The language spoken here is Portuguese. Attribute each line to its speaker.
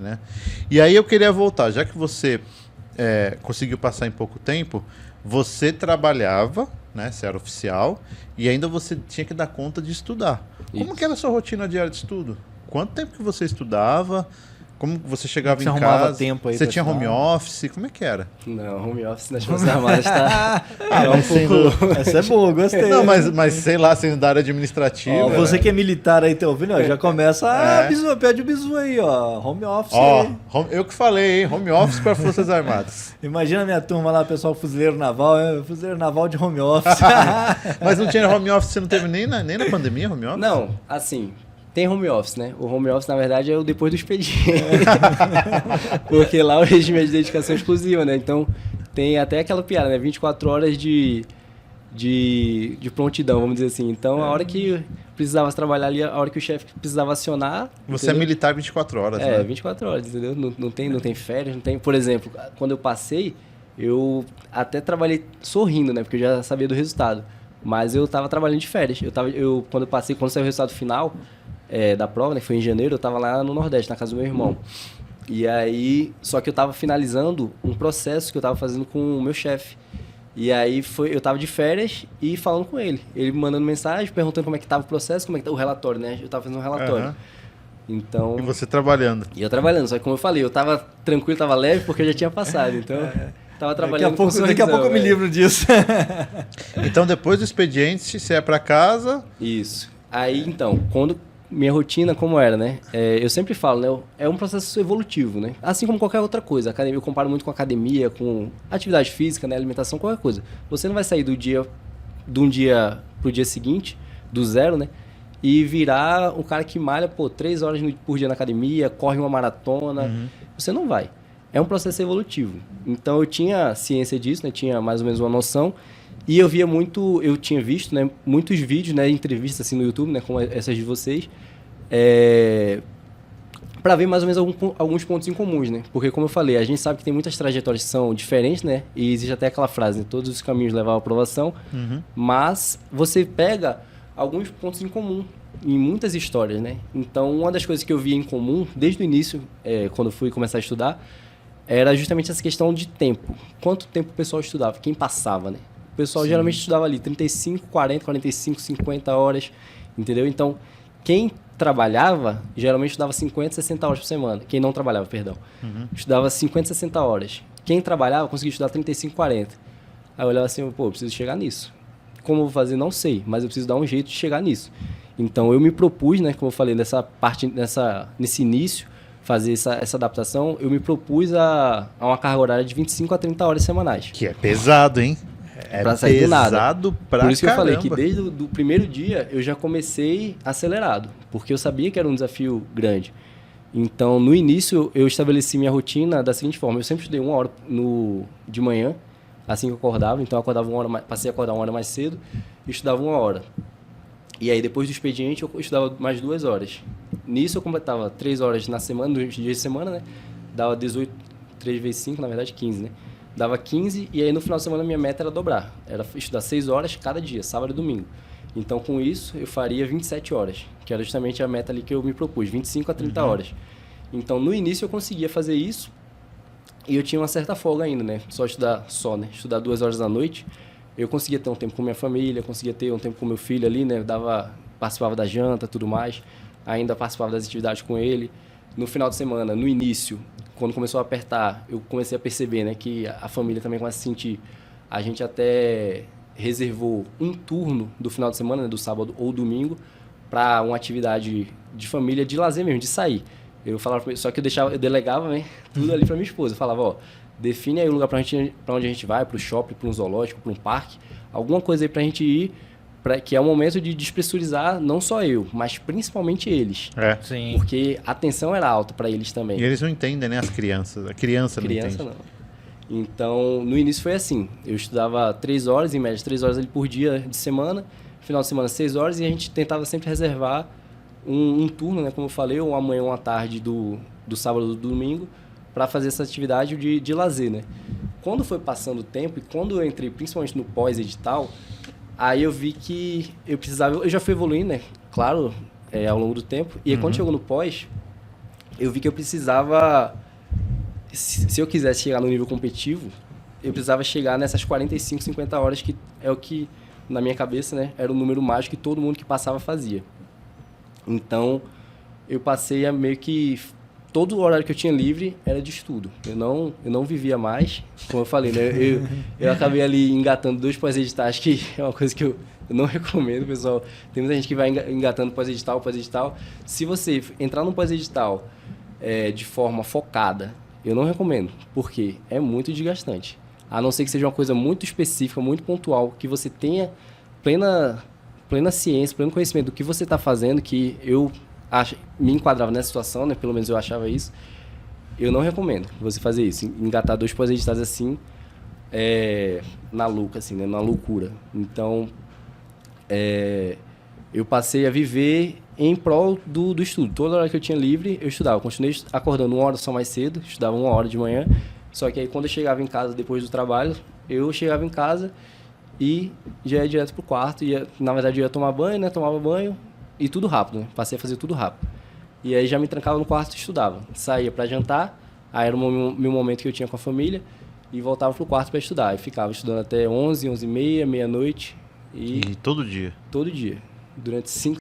Speaker 1: gente, né? E aí eu queria voltar, já que você conseguiu passar em pouco tempo, você trabalhava, né? Você era oficial, e ainda você tinha que dar conta de estudar. Como que era a sua rotina diária de estudo? Quanto tempo que você estudava? Como você chegava
Speaker 2: Você
Speaker 1: em
Speaker 2: arrumava
Speaker 1: casa?
Speaker 2: tempo aí
Speaker 1: Você
Speaker 2: pra
Speaker 1: tinha home
Speaker 2: estudar?
Speaker 1: office? Como é que era?
Speaker 3: Não, home office nas Forças Armadas tá...
Speaker 1: mas sendo...
Speaker 2: Essa é boa, gostei.
Speaker 1: Não, mas sei lá, sendo da área administrativa.
Speaker 2: Ó, você que é militar aí, tá ouvindo? Ó, já começa pede o bisu aí, ó. Home office aí.
Speaker 1: Eu que falei, hein? Home office para Forças Armadas.
Speaker 2: Imagina a minha turma lá, pessoal, fuzileiro naval, fuzileiro naval de home office.
Speaker 1: Mas não tinha home office, você não teve nem na pandemia home office?
Speaker 3: Não, assim, tem home office, né? O home office, na verdade, é o depois do expediente. Porque lá o regime é de dedicação exclusiva, né? Então, tem até aquela piada, né? 24 horas de prontidão, vamos dizer assim. Então, a hora que precisava trabalhar ali, a hora que o chefe precisava acionar...
Speaker 1: Você
Speaker 3: entendeu?
Speaker 1: é militar 24 horas, né?
Speaker 3: 24 horas, entendeu? Não tem férias, não tem... Por exemplo, quando eu passei, eu até trabalhei sorrindo, né? Porque eu já sabia do resultado. Mas eu tava trabalhando de férias. Quando saiu o resultado final da prova, né? Que foi em janeiro, eu tava lá no Nordeste, na casa do meu irmão. E aí... Só que eu tava finalizando um processo que eu tava fazendo com o meu chefe. E aí eu tava de férias e falando com ele. Ele me mandando mensagem, perguntando como é que tava o processo, como é que tá o relatório, né? Eu tava fazendo um relatório.
Speaker 1: Uhum.
Speaker 3: Então...
Speaker 1: E você trabalhando.
Speaker 3: E eu trabalhando, só que como eu falei, eu tava tranquilo, tava leve, porque eu já tinha passado. Então, tava trabalhando
Speaker 2: Daqui a pouco eu me livro disso.
Speaker 1: Então, depois do expediente, você ia pra casa...
Speaker 3: Isso. Aí, então, minha rotina como era, né? Eu sempre falo, né? É um processo evolutivo, né? Assim como qualquer outra coisa. Academia, eu comparo muito com academia, com atividade física, né? Alimentação, qualquer coisa. Você não vai sair de um dia pro dia seguinte, do zero, né? E virar um cara que malha, 3 horas por dia na academia, corre uma maratona. Uhum. Você não vai. É um processo evolutivo. Então, eu tinha ciência disso, né? Tinha mais ou menos uma noção. E eu tinha visto, né, muitos vídeos, né, entrevistas assim no YouTube, né, como essas de vocês, para ver mais ou menos alguns pontos em comuns, né? Porque, como eu falei, a gente sabe que tem muitas trajetórias que são diferentes, né? E existe até aquela frase, né, todos os caminhos levam à aprovação, mas você pega alguns pontos em comum em muitas histórias, né? Então, uma das coisas que eu via em comum, desde o início, quando eu fui começar a estudar, era justamente essa questão de tempo. Quanto tempo o pessoal estudava? Quem passava, né? O pessoal geralmente estudava ali 35, 40, 45, 50 horas, entendeu? Então, quem trabalhava, geralmente estudava 50, 60 horas por semana. Quem não trabalhava, perdão. Estudava 50, 60 horas. Quem trabalhava, conseguia estudar 35, 40. Aí eu olhava assim, eu preciso chegar nisso. Como eu vou fazer, não sei, mas eu preciso dar um jeito de chegar nisso. Então, eu me propus, né, como eu falei, nesse início, fazer essa adaptação, eu me propus a uma carga horária de 25 a 30 horas semanais.
Speaker 1: Que é pesado, hein?
Speaker 3: Pra sair do nada.
Speaker 1: Pesado pra
Speaker 3: Por isso que eu falei
Speaker 1: caramba.
Speaker 3: que desde o primeiro dia eu já comecei acelerado, porque eu sabia que era um desafio grande. Então, no início, eu estabeleci minha rotina da seguinte forma. Eu sempre estudei 1 hora de manhã, assim que eu acordava. Então, eu acordava passei a acordar 1 hora mais cedo e estudava 1 hora. E aí, depois do expediente, eu estudava mais 2 horas. Nisso, eu completava 3 horas na semana, nos dias de semana, né? Dava 18, 3 vezes 5, na verdade, 15, né? Dava 15 e aí no final de semana minha meta era dobrar. Era estudar 6 horas cada dia, sábado e domingo. Então, com isso, eu faria 27 horas, que era justamente a meta ali que eu me propus, 25 a 30 horas. Então, no início eu conseguia fazer isso e eu tinha uma certa folga ainda, né? Estudar 2 horas da noite. Eu conseguia ter um tempo com minha família, conseguia ter um tempo com meu filho ali, né? Participava da janta, tudo mais. Ainda participava das atividades com ele. No final de semana, no início, quando começou a apertar, eu comecei a perceber, né, que a família também começa a sentir. A gente até reservou um turno do final de semana, né, do sábado ou domingo, para uma atividade de família, de lazer mesmo, de sair. Eu falava, só que eu delegava, né, tudo ali para minha esposa. Eu falava, define aí um lugar para onde a gente vai, para o shopping, para um zoológico, para um parque, alguma coisa aí para a gente ir, que é um momento de despressurizar não só eu, mas principalmente eles.
Speaker 2: Sim.
Speaker 3: Porque a tensão era alta para eles também.
Speaker 1: E eles não entendem, né? As crianças. A criança não entende.
Speaker 3: Não. Então, no início foi assim. Eu estudava 3 horas, em média 3 horas ali por dia de semana. Final de semana 6 horas. E a gente tentava sempre reservar um turno, né? Como eu falei, ou amanhã ou uma tarde do sábado ou do domingo, para fazer essa atividade de lazer, né? Quando foi passando o tempo e quando eu entrei principalmente no pós-edital, aí eu vi que eu já fui evoluindo, né? Claro, ao longo do tempo. E aí, quando chegou no pós, eu vi que eu precisava, se eu quisesse chegar no nível competitivo, eu precisava chegar nessas 45, 50 horas, que é o que, na minha cabeça, né, era o número mágico que todo mundo que passava fazia. Então, eu passei a meio que... Todo o horário que eu tinha livre era de estudo. Eu não vivia mais. Como eu falei, né? Eu acabei ali engatando 2 pós-editais, que é uma coisa que eu não recomendo, pessoal. Tem muita gente que vai engatando pós-edital. Se você entrar num pós-edital de forma focada, eu não recomendo, porque é muito desgastante. A não ser que seja uma coisa muito específica, muito pontual, que você tenha plena ciência, pleno conhecimento do que você está fazendo, que eu me enquadrava nessa situação, né? Pelo menos eu achava isso. Eu não recomendo você fazer isso, engatar 2 pós-editais assim, na louca, assim, né? Na loucura. Então, eu passei a viver em prol do estudo. Toda hora que eu tinha livre, eu estudava. Eu continuei acordando 1 hora só mais cedo, estudava 1 hora de manhã. Só que aí, quando eu chegava em casa depois do trabalho, eu chegava em casa e já ia direto pro quarto. Na verdade, eu ia tomar banho, né? Tomava banho. E tudo rápido, né? Passei a fazer tudo rápido. E aí já me trancava no quarto e estudava. Saía para jantar, aí era o meu momento que eu tinha com a família, e voltava pro quarto para estudar. E ficava estudando até 11, 11h30, meia-noite.
Speaker 1: E todo dia?
Speaker 3: Todo dia. Durante 5